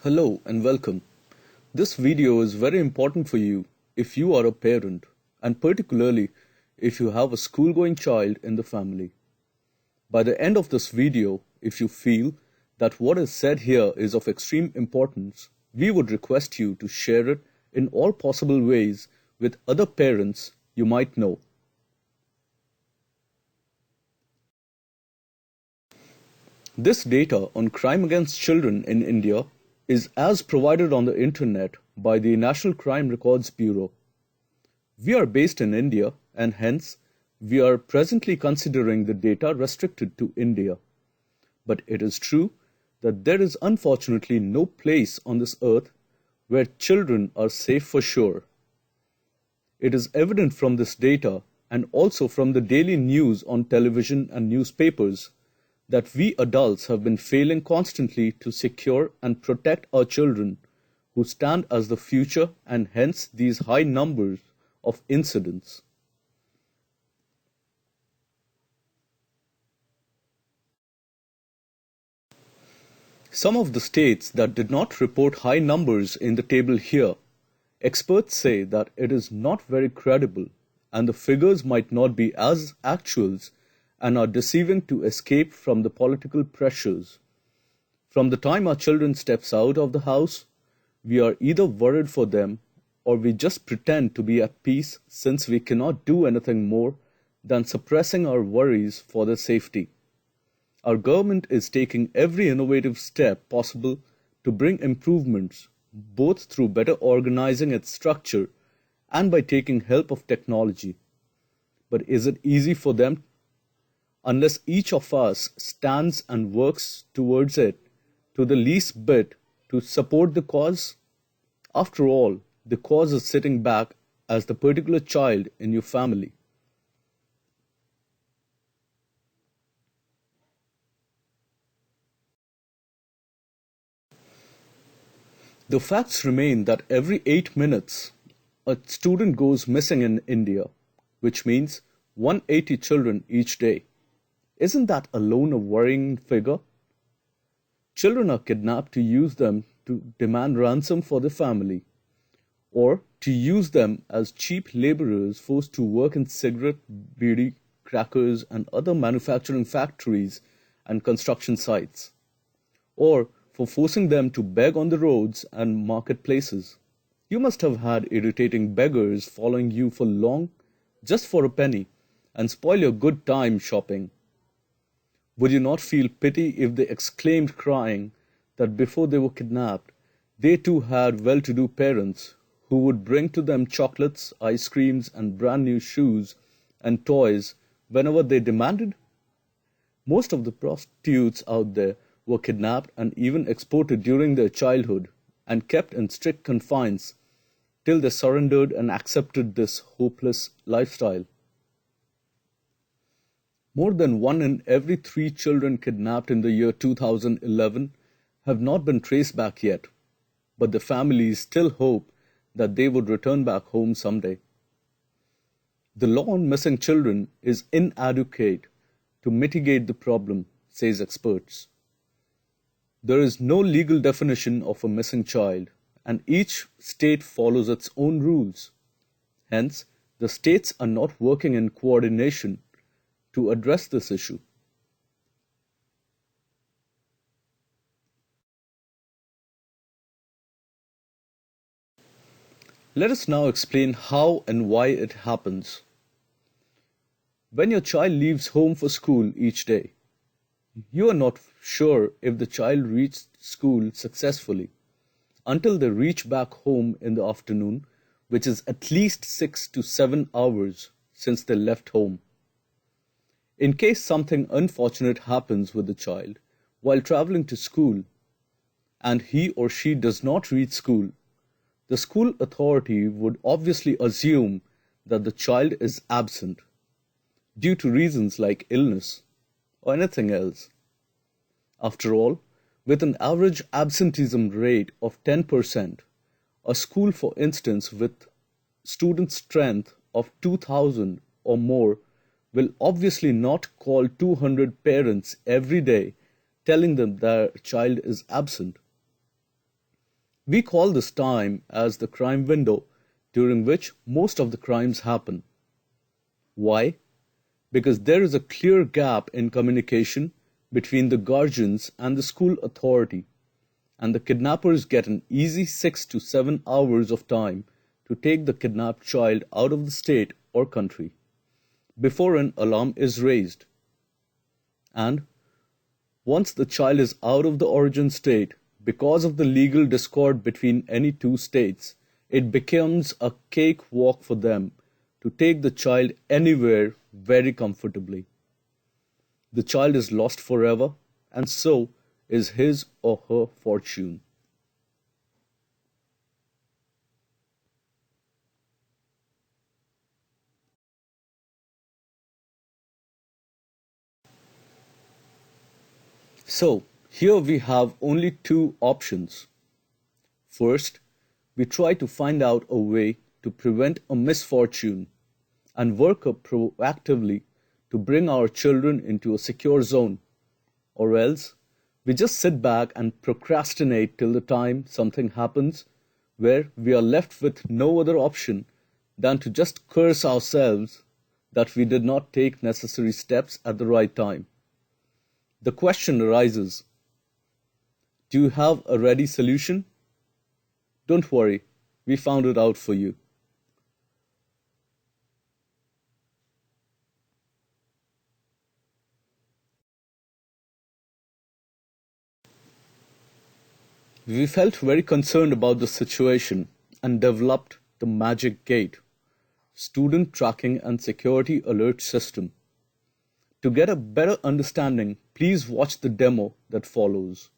Hello and welcome. This video is very important for you if you are a parent and particularly if you have a school-going child in the family. By the end of this video, if you feel that what is said here is of extreme importance, we would request you to share it in all possible ways with other parents you might know. This data on crime against children in India is as provided on the internet by the National Crime Records Bureau. We are based in India and hence we are presently considering the data restricted to India. But it is true that there is unfortunately no place on this earth where children are safe for sure. It is evident from this data and also from the daily news on television and newspapers that we adults have been failing constantly to secure and protect our children who stand as the future and hence these high numbers of incidents. Some of the states that did not report high numbers in the table here, experts say that it is not very credible and the figures might not be as actuals and are deceiving to escape from the political pressures. From the time our children steps out of the house, we are either worried for them or we just pretend to be at peace since we cannot do anything more than suppressing our worries for their safety. Our government is taking every innovative step possible to bring improvements, both through better organizing its structure and by taking help of technology. But is it easy for them? Unless each of us stands and works towards it to the least bit to support the cause? After all, the cause is sitting back as the particular child in your family. The facts remain that every 8 minutes, a student goes missing in India, which means 180 children each day. Isn't that alone a worrying figure? Children are kidnapped to use them to demand ransom for the family, or to use them as cheap laborers forced to work in cigarette, bidi, crackers, and other manufacturing factories and construction sites, or for forcing them to beg on the roads and marketplaces. You must have had irritating beggars following you for long just for a penny and spoil your good time shopping. Would you not feel pity if they exclaimed crying that before they were kidnapped, they too had well-to-do parents who would bring to them chocolates, ice creams, and brand new shoes and toys whenever they demanded? Most of the prostitutes out there were kidnapped and even exported during their childhood and kept in strict confines till they surrendered and accepted this hopeless lifestyle. More than 1 in every 3 children kidnapped in the year 2011 have not been traced back yet, but the families still hope that they would return back home someday. The law on missing children is inadequate to mitigate the problem, says experts. There is no legal definition of a missing child, and each state follows its own rules. Hence, the states are not working in coordination to address this issue. Let us now explain how and why it happens. When your child leaves home for school each day, you are not sure if the child reached school successfully until they reach back home in the afternoon, which is at least 6 to 7 hours since they left home. In case something unfortunate happens with the child while traveling to school and he or she does not reach school, the school authority would obviously assume that the child is absent due to reasons like illness or anything else. After all, with an average absenteeism rate of 10%, a school, for instance, with student strength of 2,000 or more will obviously not call 200 parents every day telling them their child is absent. We call this time as the crime window during which most of the crimes happen. Why? Because there is a clear gap in communication between the guardians and the school authority, and the kidnappers get an easy 6 to 7 hours of time to take the kidnapped child out of the state or country before an alarm is raised. And once the child is out of the origin state, because of the legal discord between any two states, it becomes a cakewalk for them to take the child anywhere very comfortably. The child is lost forever, and so is his or her fortune. So, here we have only two options. First, we try to find out a way to prevent a misfortune and work up proactively to bring our children into a secure zone, or else we just sit back and procrastinate till the time something happens where we are left with no other option than to just curse ourselves that we did not take necessary steps at the right time. The question arises, do you have a ready solution? Don't worry, we found it out for you. We felt very concerned about the situation and developed the MagicGate, Student Tracking and Security Alert System. To get a better understanding, please watch the demo that follows.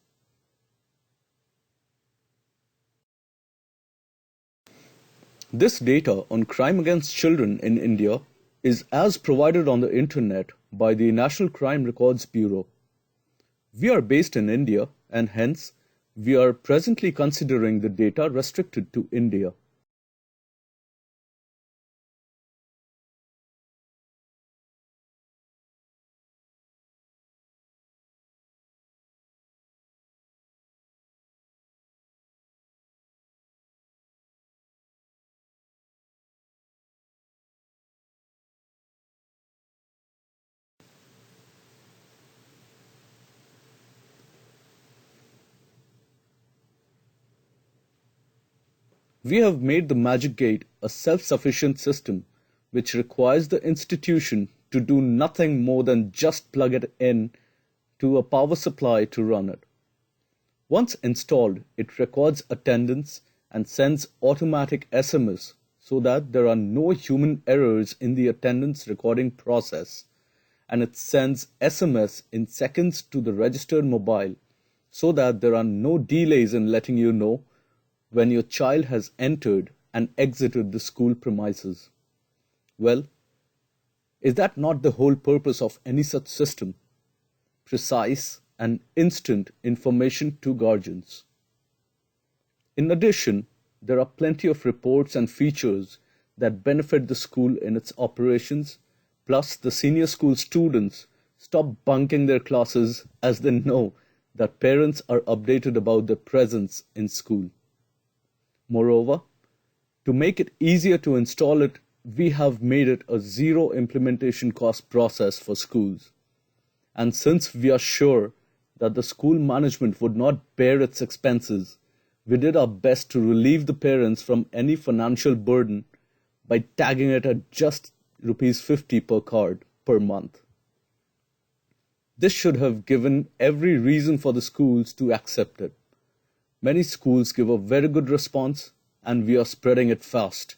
This data on crime against children in India is as provided on the internet by the National Crime Records Bureau. We are based in India and hence we are presently considering the data restricted to India. We have made the MagicGate a self-sufficient system which requires the institution to do nothing more than just plug it in to a power supply to run it. Once installed, it records attendance and sends automatic SMS so that there are no human errors in the attendance recording process, and it sends SMS in seconds to the registered mobile so that there are no delays in letting you know when your child has entered and exited the school premises. Well, is that not the whole purpose of any such system? Precise and instant information to guardians. In addition, there are plenty of reports and features that benefit the school in its operations, plus the senior school students stop bunking their classes as they know that parents are updated about their presence in school. Moreover, to make it easier to install it, we have made it a zero implementation cost process for schools. And since we are sure that the school management would not bear its expenses, we did our best to relieve the parents from any financial burden by tagging it at just rupees 50 per card per month. This should have given every reason for the schools to accept it. Many schools give a very good response and we are spreading it fast.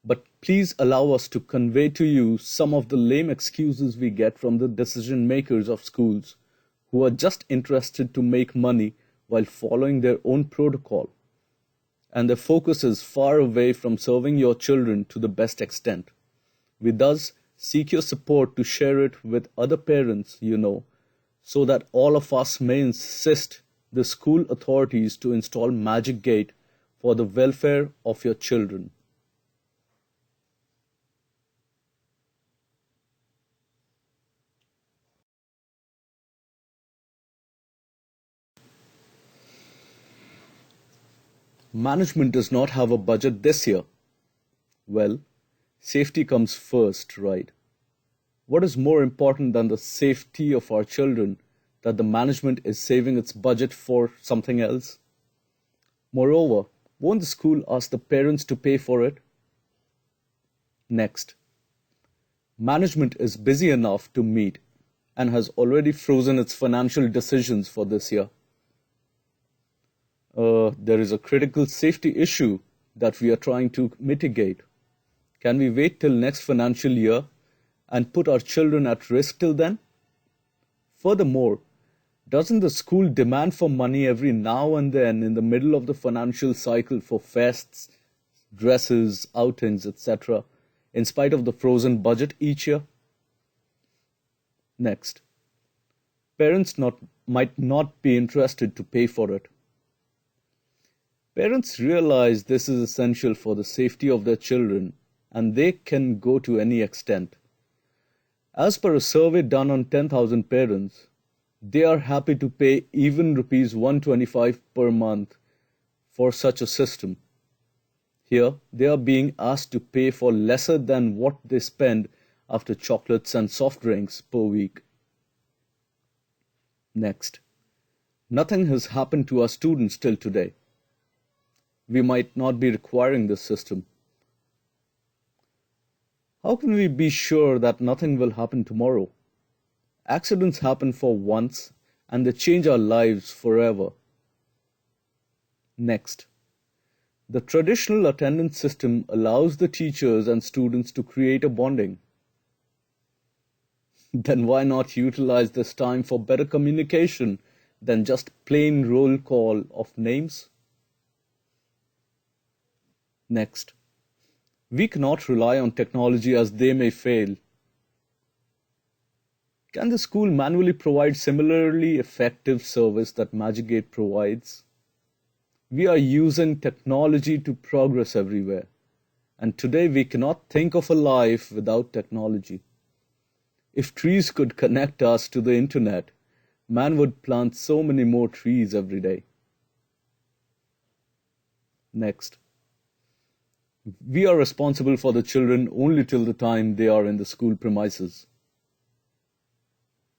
But please allow us to convey to you some of the lame excuses we get from the decision makers of schools who are just interested to make money while following their own protocol. And their focus is far away from serving your children to the best extent. We thus seek your support to share it with other parents you know, so that all of us may insist the school authorities to install MagicGate for the welfare of your children. Management does not have a budget this year. Well, safety comes first, right? What is more important than the safety of our children that the management is saving its budget for something else? Moreover, won't the school ask the parents to pay for it? Next, management is busy enough to meet and has already frozen its financial decisions for this year. There is a critical safety issue that we are trying to mitigate. Can we wait till next financial year and put our children at risk till then? Furthermore, doesn't the school demand for money every now and then in the middle of the financial cycle for fests, dresses, outings, etc., in spite of the frozen budget each year? Next, might not be interested to pay for it. Parents realize this is essential for the safety of their children and they can go to any extent. As per a survey done on 10,000 parents, they are happy to pay even rupees 125 per month for such a system. Here, they are being asked to pay for lesser than what they spend after chocolates and soft drinks per week. Next, nothing has happened to our students till today. We might not be requiring this system. How can we be sure that nothing will happen tomorrow? Accidents happen for once and they change our lives forever. Next, the traditional attendance system allows the teachers and students to create a bonding. Then why not utilize this time for better communication than just plain roll call of names? Next, we cannot rely on technology as they may fail. Can the school manually provide similarly effective service that MagicGate provides? We are using technology to progress everywhere, and today we cannot think of a life without technology. If trees could connect us to the internet, man would plant so many more trees every day. Next, we are responsible for the children only till the time they are in the school premises.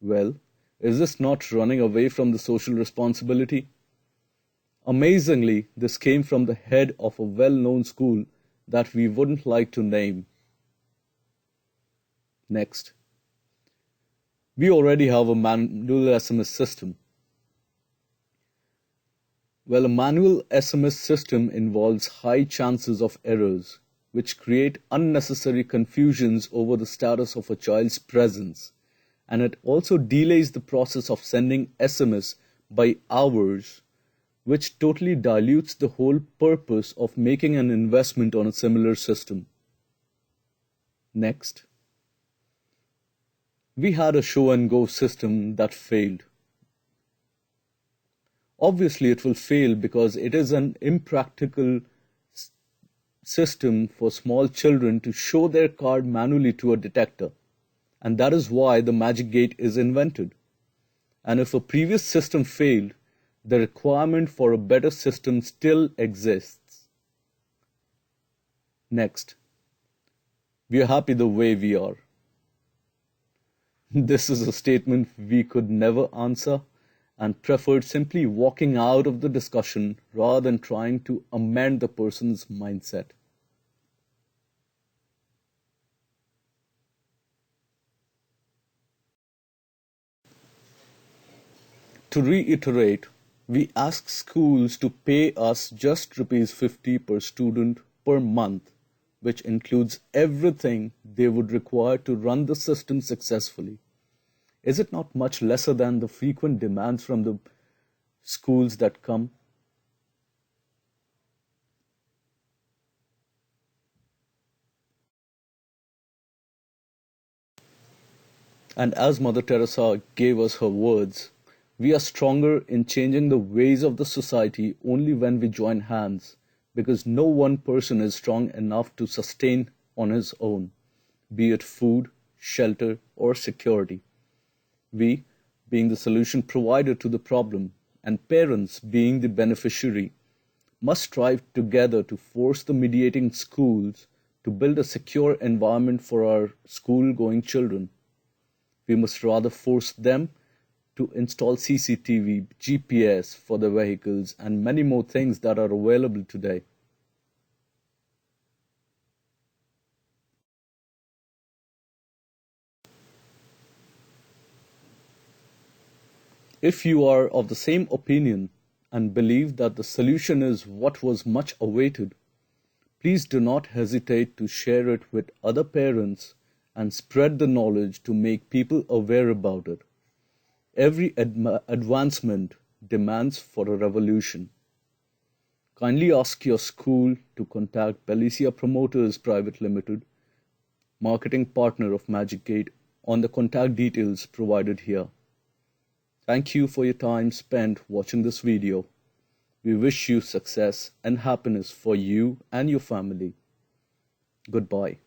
Well, is this not running away from the social responsibility? Amazingly, this came from the head of a well-known school that we wouldn't like to name. Next, we already have a manual SMS system. Well, a manual SMS system involves high chances of errors, which create unnecessary confusions over the status of a child's presence, and it also delays the process of sending SMS by hours, which totally dilutes the whole purpose of making an investment on a similar system. Next, we had a show and go system that failed. Obviously, it will fail because it is an impractical system for small children to show their card manually to a detector. And that is why the MagicGate is invented. And if a previous system failed, the requirement for a better system still exists. Next, we are happy the way we are. This is a statement we could never answer and preferred simply walking out of the discussion rather than trying to amend the person's mindset. To reiterate, we ask schools to pay us just rupees 50 per student per month, which includes everything they would require to run the system successfully. Is it not much lesser than the frequent demands from the schools that come? And as Mother Teresa gave us her words, we are stronger in changing the ways of the society only when we join hands, because no one person is strong enough to sustain on his own, be it food, shelter, or security. We, being the solution provider to the problem, and parents being the beneficiary, must strive together to force the mediating schools to build a secure environment for our school-going children. We must rather force them to install CCTV, GPS for their vehicles, and many more things that are available today. If you are of the same opinion and believe that the solution is what was much awaited, please do not hesitate to share it with other parents and spread the knowledge to make people aware about it. Every advancement demands for a revolution. Kindly ask your school to contact Belicia Promoters Pvt Limited, marketing partner of MagicGate, on the contact details provided here. Thank you for your time spent watching this video. We wish you success and happiness for you and your family. Goodbye.